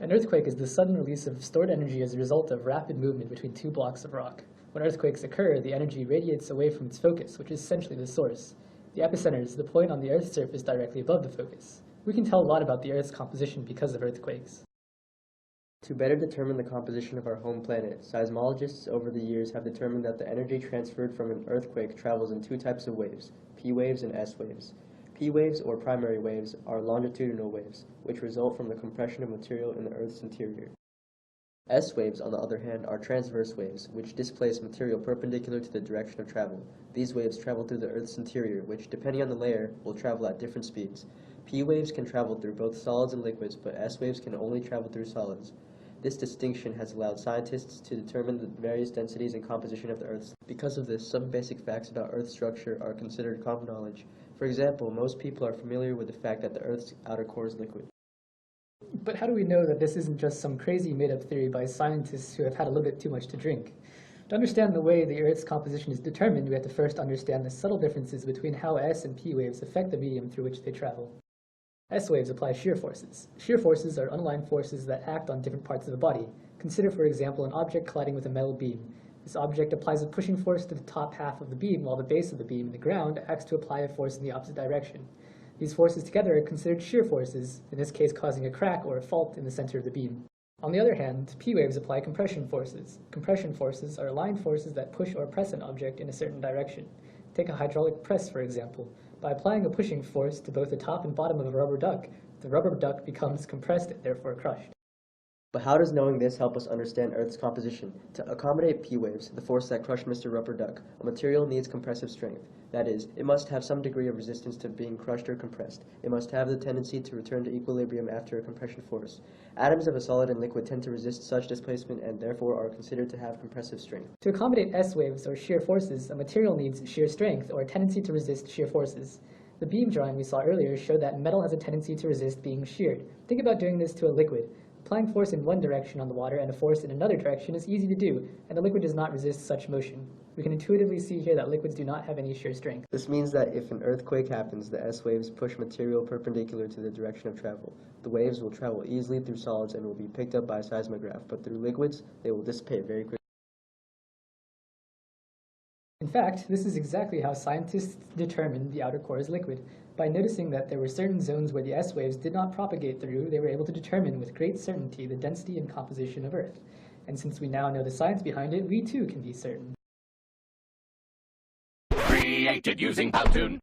An earthquake is the sudden release of stored energy as a result of rapid movement between two blocks of rock. When earthquakes occur, the energy radiates away from its focus, which is essentially the source. The epicenter is the point on the Earth's surface directly above the focus. We can tell a lot about the Earth's composition because of earthquakes. To better determine the composition of our home planet, seismologists over the years have determined that the energy transferred from an earthquake travels in two types of waves, P waves and S waves. P waves, or primary waves, are longitudinal waves, which result from the compression of material in the Earth's interior. S waves, on the other hand, are transverse waves, which displace material perpendicular to the direction of travel. These waves travel through the Earth's interior, which, depending on the layer, will travel at different speeds. P waves can travel through both solids and liquids, but S waves can only travel through solids. This distinction has allowed scientists to determine the various densities and composition of the Earth. Because of this, some basic facts about Earth's structure are considered common knowledge. For example, most people are familiar with the fact that the Earth's outer core is liquid. But how do we know that this isn't just some crazy made-up theory by scientists who have had a little bit too much to drink? To understand the way the Earth's composition is determined, we have to first understand the subtle differences between how S and P waves affect the medium through which they travel. S waves apply shear forces. Shear forces are unaligned forces that act on different parts of the body. Consider, for example, an object colliding with a metal beam. This object applies a pushing force to the top half of the beam, while the base of the beam, the ground, acts to apply a force in the opposite direction. These forces together are considered shear forces, in this case causing a crack or a fault in the center of the beam. On the other hand, P waves apply compression forces. Compression forces are aligned forces that push or press an object in a certain direction. Take a hydraulic press, for example. By applying a pushing force to both the top and bottom of a rubber duck, the rubber duck becomes compressed and therefore crushed. But how does knowing this help us understand Earth's composition? To accommodate P waves, the force that crushed Mr. Rubber Duck, a material needs compressive strength. That is, it must have some degree of resistance to being crushed or compressed. It must have the tendency to return to equilibrium after a compression force. Atoms of a solid and liquid tend to resist such displacement and therefore are considered to have compressive strength. To accommodate S waves, or shear forces, a material needs shear strength, or a tendency to resist shear forces. The beam drawing we saw earlier showed that metal has a tendency to resist being sheared. Think about doing this to a liquid. Applying force in one direction on the water and a force in another direction is easy to do, and the liquid does not resist such motion. We can intuitively see here that liquids do not have any shear strength. This means that if an earthquake happens, the S waves push material perpendicular to the direction of travel. The waves will travel easily through solids and will be picked up by a seismograph, but through liquids, they will dissipate very quickly. In fact, this is exactly how scientists determined the outer core is liquid. By noticing that there were certain zones where the S waves did not propagate through, they were able to determine with great certainty the density and composition of Earth. And since we now know the science behind it, we too can be certain. Created using Powtoon.